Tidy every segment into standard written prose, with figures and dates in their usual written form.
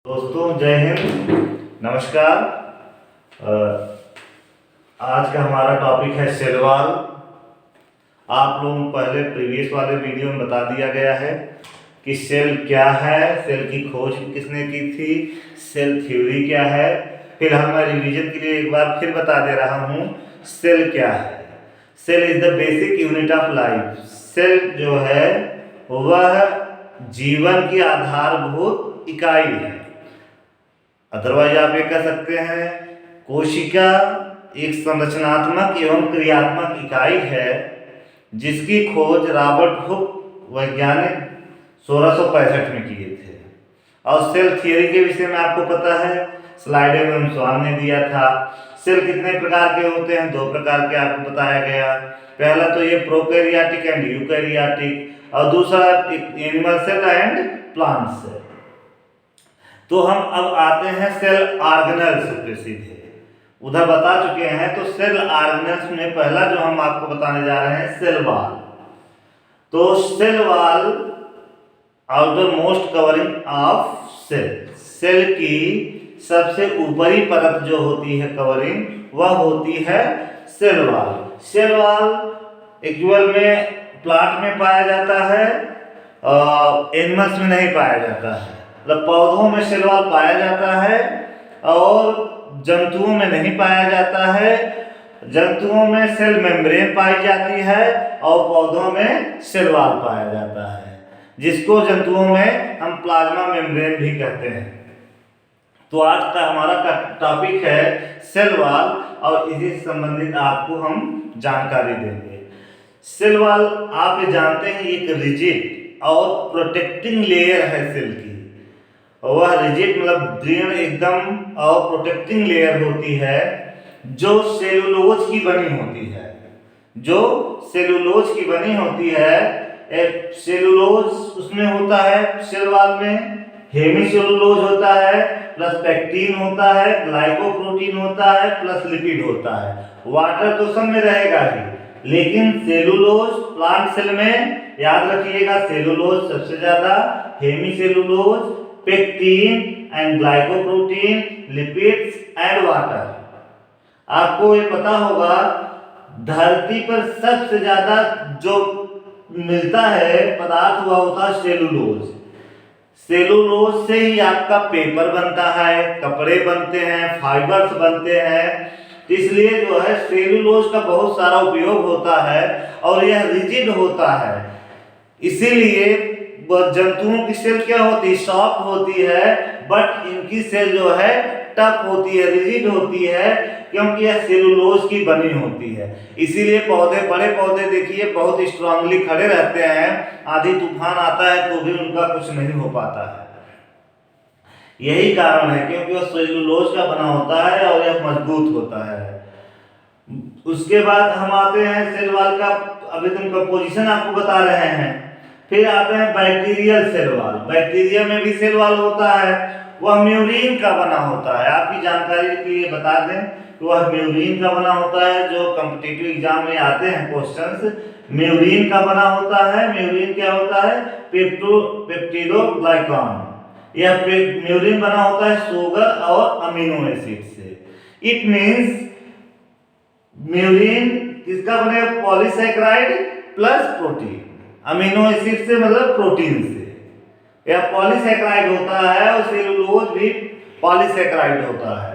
दोस्तों जय हिंद, नमस्कार। आज का हमारा टॉपिक है सेल वॉल। आप लोगों को पहले प्रीवियस वाले वीडियो में बता दिया गया है कि सेल क्या है, सेल की खोज किसने की थी, सेल थ्योरी क्या है। फिर मैं रिवीजन के लिए एक बार फिर बता दे रहा हूँ सेल क्या है। Cell is the basic unit of life. Cell जो है वह जीवन की आधारभूत इकाई है। अदरवाइज आप ये कह सकते हैं कोशिका एक संरचनात्मक एवं क्रियात्मक इकाई है जिसकी खोज रॉबर्ट हुक वैज्ञानिक 1665 में किए थे। और सेल थियरी के विषय में आपको पता है, स्लाइड में स्वान ने दिया था। सेल कितने प्रकार के होते हैं? दो प्रकार के आपको बताया गया। पहला तो ये प्रोकैरियोटिक एंड यूकैरियोटिक, और दूसरा animal cell and plant cell. तो हम अब आते हैं सेल ऑर्गेनेल्स पे सीधे, उधर बता चुके हैं। तो सेल ऑर्गेनेल्स में पहला जो हम आपको बताने जा रहे हैं सेल वॉल। तो cell wall outer most covering of cell, cell की सबसे ऊपरी परत जो होती है कवरिंग, वह होती है cell wall. Cell wall actual में प्लांट में पाया जाता है, एनिमल्स में नहीं पाया जाता है। मतलब पौधों में सेल वॉल पाया जाता है और जंतुओं में नहीं पाया जाता है। जंतुओं में सेल मेम्ब्रेन पाई जाती है और पौधों में सेल वॉल पाया जाता है, जिसको जंतुओं में हम प्लाज्मा मेम्ब्रेन भी कहते हैं। तो आज का हमारा टॉपिक है सेल वॉल और इसी से संबंधित आपको हम जानकारी देंगे। सेल वॉल आप ये जानते हैं एक रिजिड और प्रोटेक्टिंग लेयर है सेल की। वह रिजिड मतलब दृढ़ एकदम और प्रोटेक्टिंग लेयर होती है जो सेलुलोज की बनी होती है। जो सेलुलोज की बनी होती है, एक सेलुलोज उसमें होता है सेल वॉल में। हेमीसेलुलोज होता है, प्लस पेक्टिन होता है, ग्लाइकोप्रोटीन होता है, प्लस लिपिड होता है। वाटर तो सब में रहेगा ही, लेकिन सेलुलोज प्लांट सेल में याद रखिएगा सेलुलोज सबसे ज्यादा, hemicellulose, pectin and glycoprotein, lipids and water. आपको ये पता होगा धरती पर सबसे ज्यादा जो मिलता है पदार्थ वह होता है सेलुलोज। सेलुलोज से ही आपका पेपर बनता है, कपड़े बनते हैं, फाइबर्स बनते हैं। इसलिए जो है सेलुलोज का बहुत सारा उपयोग होता है और यह रिजिड होता है। इसीलिए जंतुओं की सेल क्या होती है? सॉफ्ट होती है, बट इनकी सेल जो है टफ होती है, रिजिड होती है, क्योंकि यह सेलुलोज की बनी होती है। इसीलिए पौधे, बड़े पौधे देखिए बहुत स्ट्रांगली खड़े रहते हैं, आंधी तूफान आता है तो भी उनका कुछ नहीं हो पाता है। यही कारण है क्योंकि वह सेलुलोज का बना होता है और यह मजबूत होता है। उसके बाद हम आते हैं सेल वॉल का अभी तुम कंपोजिशन आपको बता रहे हैं। फिर आते हैं बैक्टीरियल सेल वॉल। बैक्टीरिया में भी सेल वॉल होता है, वह म्यूरिन का बना होता है। आपकी जानकारी के लिए बता दें कि वह म्यूरिन का बना होता है। जो कॉम्पिटिटिव एग्जाम में आते हैं क्वेश्चंस, म्यूरिन का बना होता है। म्यूरिन क्या होता है? पेप्टिडोग्लाइकान। यह म्यूरिन बना होता है शुगर और अमीनो एसिड से। इट मींस म्यूरिन किसका बनेगा? Polysaccharide plus protein. Amino acid से मतलब प्रोटीन से। यह पॉलीसैकेराइड होता है और सेलुलोज भी पॉलीसैकेराइड होता है।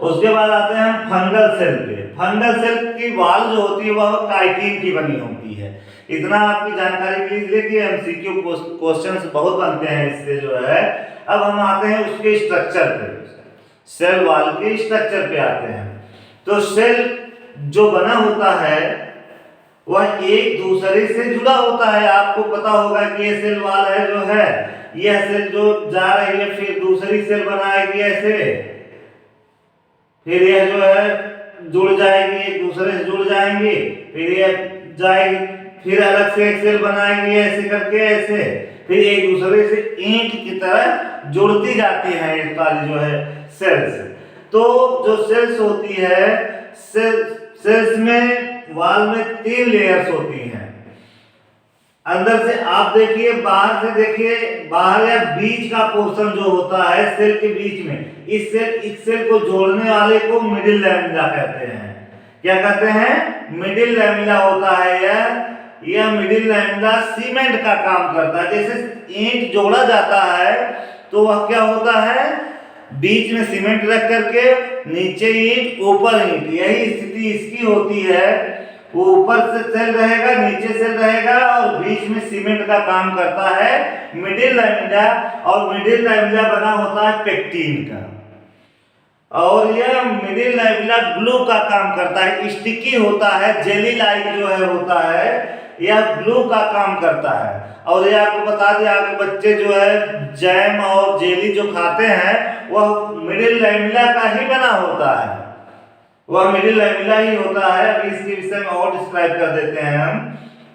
उसके बाद आते हैं हम फंगल सेल पे। फंगल सेल की वॉल जो होती है वह काइटिन की बनी होती है। इतना आपकी जानकारी के लिए कि एमसीक्यू क्वेश्चंस बहुत बनते हैं इससे जो है। अब हम आते हैं उसके स्ट्रक्चर पे, सेल वॉल के स्ट्रक्चर पे आते हैं। तो सेल जो बना होता है वह एक दूसरे से जुड़ा होता है। आपको पता होगा कि ये सेल वॉल है जो है, यह सेल जो जा रही है फिर दूसरी सेल बनाएगी ऐसे, फिर यह जो है जुड़ जाएगी, एक दूसरे से जुड़ जाएंगी, फिर यह जाएगी, फिर अलग से एक सेल बनाएंगी ऐसे करके, ऐसे फिर एक दूसरे से ईंट की तरह जुड़ती जाती है ये सारी जो है सेल्स। तो जो सेल्स होती है, सेल्स में वॉल में 3 लेयर्स होती हैं। अंदर से आप देखिए, बाहर से देखिए, बाहर या बीच का पोर्शन जो होता है सेल के बीच में, इस सेल को जोड़ने वाले को मिडिल लैमेला कहते हैं। क्या कहते हैं? मिडिल लैमेला होता है यह मिडिल लैमेला सीमेंट का काम करता है। जैसे ईंट जोड़ा जाता है तो वह क्या होता है, बीच में सीमेंट रख करके नीचे ईंट ऊपर ईंट, यही स्थिति इसकी होती है। वो ऊपर से सेल रहेगा, नीचे सेल रहेगा और बीच में सीमेंट का काम करता है मिडिल लैमेला। और मिडिल लैमेला बना होता है पेक्टिन का, और यह मिडिल लैमेला ग्लू का काम करता है। स्टिकी होता है, जेली लाइक जो है होता है, यह ग्लू का काम करता है। और ये आपको बता दिया, आपके बच्चे जो है जैम और जेली जो खाते हैं वह मिडिल लैमेला का ही बना होता है, वह मिडिल लैमेला ही होता है। अभी इसके विषय में और डिस्क्राइब कर देते हैं हम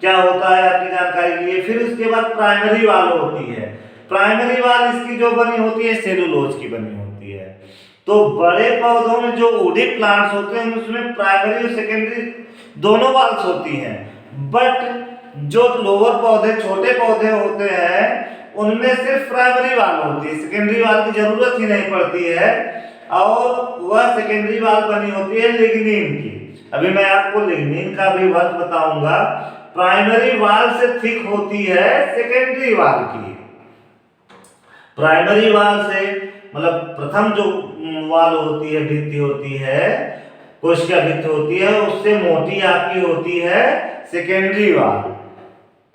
क्या होता है आपकी जानकारी के लिए। फिर उसके बाद प्राइमरी वाल होती है। प्राइमरी वाल इसकी जो बनी होती है सेलुलोज की बनी होती है। तो बड़े पौधों में जो वुडी प्लांट्स होते हैं उसमें प्राइमरी और सेकेंडरी दोनों वाल्स होती हैं, बट जो लोअर पौधे, छोटे पौधे होते हैं उनमें सिर्फ प्राइमरी वाल होती है, सेकेंडरी वाल की जरूरत ही नहीं पड़ती है। और वह सेकेंडरी वाल बनी होती है लिग्निन की। अभी मैं आपको लिग्निन का भी वर्क बताऊंगा। प्राइमरी वाल से थिक होती है सेकेंडरी वाल की। प्राइमरी वाल से मतलब प्रथम जो वाल होती है, भित्ति होती है, कोशिका भित्ति होती है, उससे मोटी आपकी होती है सेकेंडरी वाल।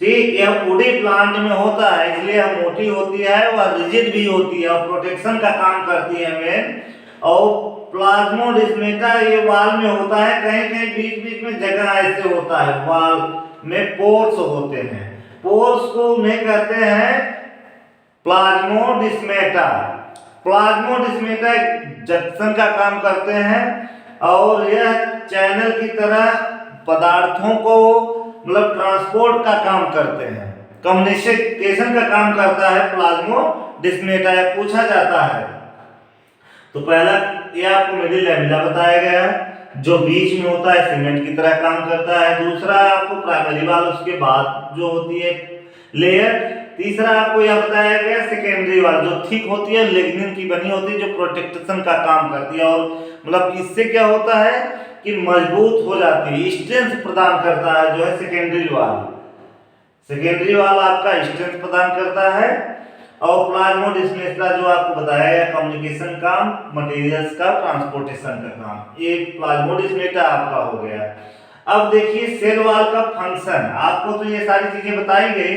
ठीक, यह वुडी प्लांट में होता है इसलिए यह मोटी होती है, वह रिजिड भी होती है और प्रोटेक्शन का काम करती है मेन। और प्लाज्मोडेस्माटा ये वाल में होता है, कहीं कहीं बीच बीच में जगह ऐसे होता है, वाल में पोर्स होते हैं। पोर्स को उन्हें कहते हैं प्लाज्मोडेस्माटा। प्लाज्मोडेस्माटा जंक्शन का काम करते हैं और यह चैनल की तरह पदार्थों को मतलब ट्रांसपोर्ट का काम करते हैं, कम्युनिकेशन का काम करता है प्लाज्मोडेस्माटा। पूछा जाता है तो पहला ये आपको मिडिल लैमेला बताया गया जो बीच में होता है, सीमेंट की तरह काम करता है। दूसरा आपको प्राइमरी वाल, उसके बाद जो होती है लेयर। तीसरा आपको यह बताया गया सेकेंडरी वाल जो थिक होती है, लिग्निन की बनी होती है, जो प्रोटेक्शन का काम करती है। और मतलब इससे क्या होता है कि मजबूत हो जाती है, स्ट्रेंथ प्रदान करता है जो है सेकेंडरी वाल। सेकेंडरी वाल आपका स्ट्रेंथ प्रदान करता है। और प्लाज्मोडेस्माटा जो आपको बताया गया कम्युनिकेशन काम, मटेरियल्स का ट्रांसपोर्टेशन का काम, ये प्लाज्मोडेस्माटा आपका हो गया। अब देखिए सेल वाल का फंक्शन, आपको तो ये सारी चीजें बताई गई।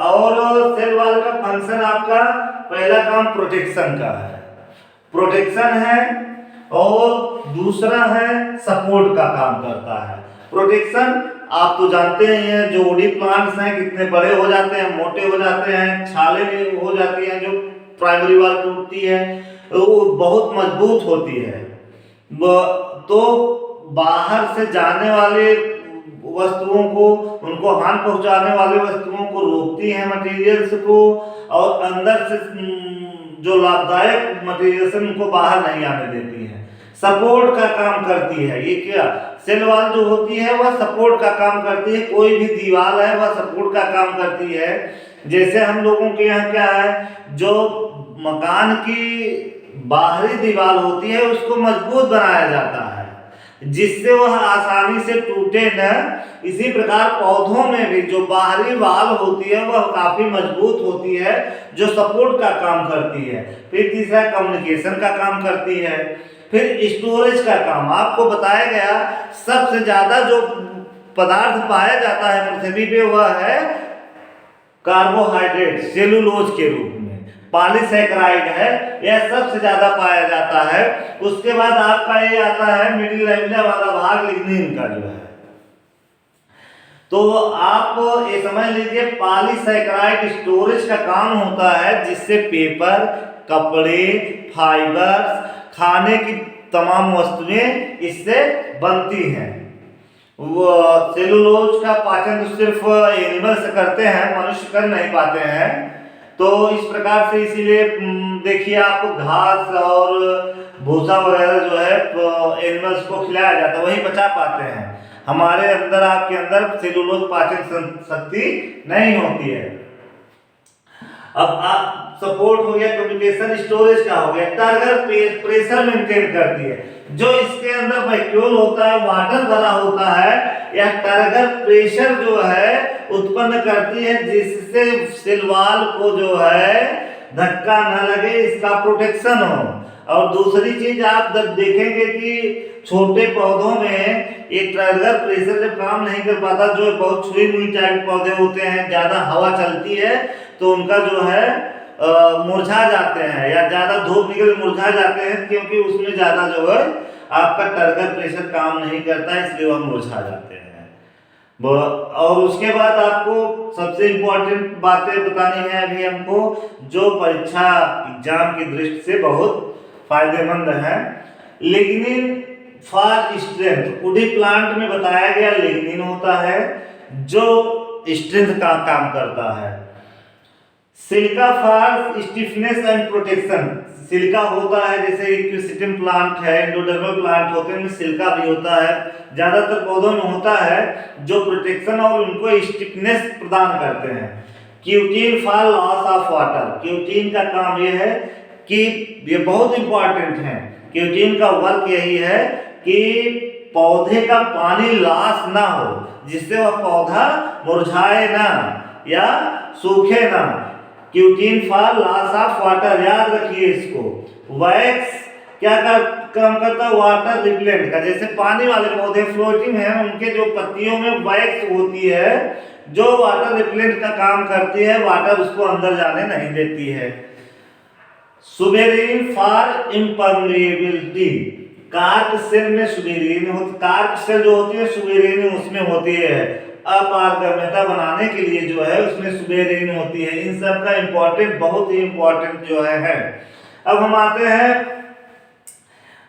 और सेल वाल का फंक्शन आपका पहला काम प्रोटेक्शन का है, प्रोटेक्शन है। और दूसरा है सपोर्ट का काम करता है। प्रोटेक्शन आप तो जानते हैं जो वुडी प्लांट्स हैं कितने बड़े हो जाते हैं, मोटे हो जाते हैं, छाले हो जाती हैं, जो प्राइमरी वाल टूटती है वो बहुत मजबूत होती है। तो बाहर से जाने वाले वस्तुओं को, उनको हानि पहुंचाने वाले वस्तुओं को रोकती है मटेरियल्स को, और अंदर से जो लाभदायक मटेरियल्स उनको बाहर नहीं आने देती है, सपोर्ट का काम करती है। ये क्या सेल वाल जो होती है वह सपोर्ट का काम करती है, कोई भी दीवार है वह सपोर्ट का काम करती है। जैसे हम लोगों के यहाँ क्या है, जो मकान की बाहरी दीवार होती है उसको मजबूत बनाया जाता है जिससे वह आसानी से टूटे न। इसी प्रकार पौधों में भी जो बाहरी वाल होती है वह काफी मजबूत होती है, जो सपोर्ट का काम करती है। फिर तीसरा कम्युनिकेशन का काम करती है। फिर स्टोरेज का काम, आपको बताया गया सबसे ज्यादा जो पदार्थ पाया जाता है पृथ्वी पे वह है कार्बोहाइड्रेट, सेलुलोज के रूप में। पॉलीसैकेराइड है, यह सबसे ज्यादा पाया जाता है। उसके बाद आपका ये आता है मिडिल लैमेला वाला भाग, लिग्निन का जो है। तो आप ये समझ लीजिए पॉलीसैकेराइड स्टोरेज का काम होता है जिससे पेपर, कपड़े, फाइबर्स, खाने की तमाम वस्तुएं इससे बनती हैं। वो सेलुलोज का पाचन तो सिर्फ एनिमल्स करते हैं, मनुष्य कर नहीं पाते हैं। तो इस प्रकार से इसीलिए देखिए आपको घास और भूसा वगैरह जो है एनिमल्स को खिलाया जाता है, वही बचा पाते हैं। हमारे अंदर, आपके अंदर सेलुलोज पाचन शक्ति नहीं होती है। अब आप सपोर्ट हो गया, कम्युनिकेशन, स्टोरेज का हो गया, टारगेट प्रेशर मेंटेन करती है। जो इसके अंदर वैक्यूल होता है, वाटर भरा होता है, या टारगेट प्रेशर जो है उत्पन्न करती है, जिससे सेल वॉल को जो है धक्का न लगे, इसका प्रोटेक्शन हो। और दूसरी चीज आप जब देखेंगे कि छोटे पौधों में एक टारगेट प्रेशर जब काम नहीं कर पाता, जो बहुत छुई मुई टाइप पौधे होते हैं, ज्यादा हवा चलती है तो उनका जो है मुरझा जाते हैं, या ज्यादा धूप निकल मुरझा जाते हैं, क्योंकि उसमें ज्यादा जो है आपका टारगेट प्रेशर काम नहीं करता, इसलिए वह मुरझा जाते हैं। और उसके बाद आपको सबसे इम्पोर्टेंट बातें बतानी है अभी हमको, जो परीक्षा एग्जाम की दृष्टि से बहुत फायदेमंद है। Lignin for strength, woody plant में बताया गया लिग्निन होता है जो स्ट्रेंथ का काम करता है। Silica for stiffness and protection, silica होता है जैसे क्रिसिटिम प्लांट है, एंडोडर्मल प्लांट होते हैं, उनमें सिलिका भी होता है, ज्यादातर पौधों में होता है, जो प्रोटेक्शन और उनको स्टिफनेस प्रदान करते हैं। Cutin for loss of water, cutin का काम यह है कि ये बहुत इंपॉर्टेंट है, क्यूटीन का वर्क यही है कि पौधे का पानी लॉस ना हो, जिससे वह पौधा मुरझाए ना या सूखे ना। Cutin for loss of water, याद रखिए इसको। वैक्स क्या काम करता है, वाटर रिपेलेंट का, जैसे पानी वाले पौधे फ्लोटिंग हैं, उनके जो पत्तियों में वैक्स होती है जो वाटर रिपेलेंट का काम करती है, वाटर उसको अंदर जाने नहीं देती है। सुबेरिन फॉर इम्पर्मिएबिलिटी, कार्प सेल में सुबेरिन होती, कार्प सेल जो होती है सुबेरिन उसमें होती है, अपारगम्यता बनाने के लिए जो है उसमें सुबेरिन होती है। इन सब का इंपॉर्टेंट, बहुत ही इंपॉर्टेंट जो है। अब हम आते हैं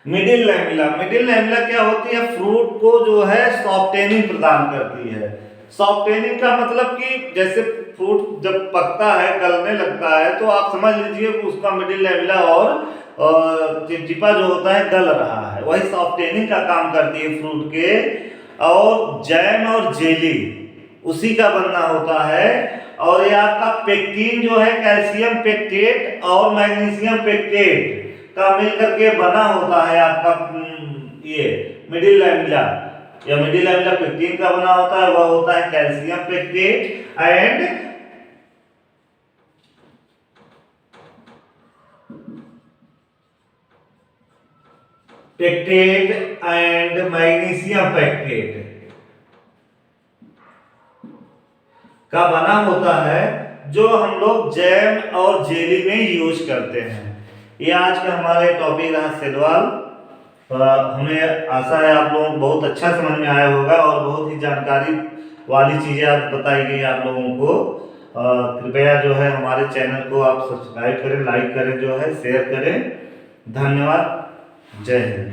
मिडिल लैमेला। मिडिल लैमेला क्या होती है, फ्रूट को जो है सॉफ्टेनिंग प्रदान करती है। सॉफ्टेनिंग का मतलब कि जैसे फ्रूट जब पकता है, गलने लगता है, तो आप समझ लीजिए कि उसका मिडिल लैमेला और चिपचिपा जो होता है गल रहा है, वही सॉफ्टेनिंग का काम करती है फ्रूट के। और जैम और जेली उसी का बनना होता है। और ये आपका पेक्टिन जो है कैल्शियम पेक्टेट और मैग्नीशियम पेक्टेट का मिलकर के बना होता है आपका ये मिडिल लैमेला, या मिडिल लैमेला पेक्टिन का बना होता है, वह होता है calcium pectate and magnesium pectate का बना होता है, जो हम लोग जैम और जेली में यूज करते हैं। ये आज का हमारे टॉपिक रहा सेल वॉल। हमें आशा है आप लोगों को बहुत अच्छा समझ में आया होगा और बहुत ही जानकारी वाली चीज़ें आप बताई गई आप लोगों को। कृपया जो है हमारे चैनल को आप सब्सक्राइब करें, लाइक करें, जो है शेयर करें। धन्यवाद। जय हिंद।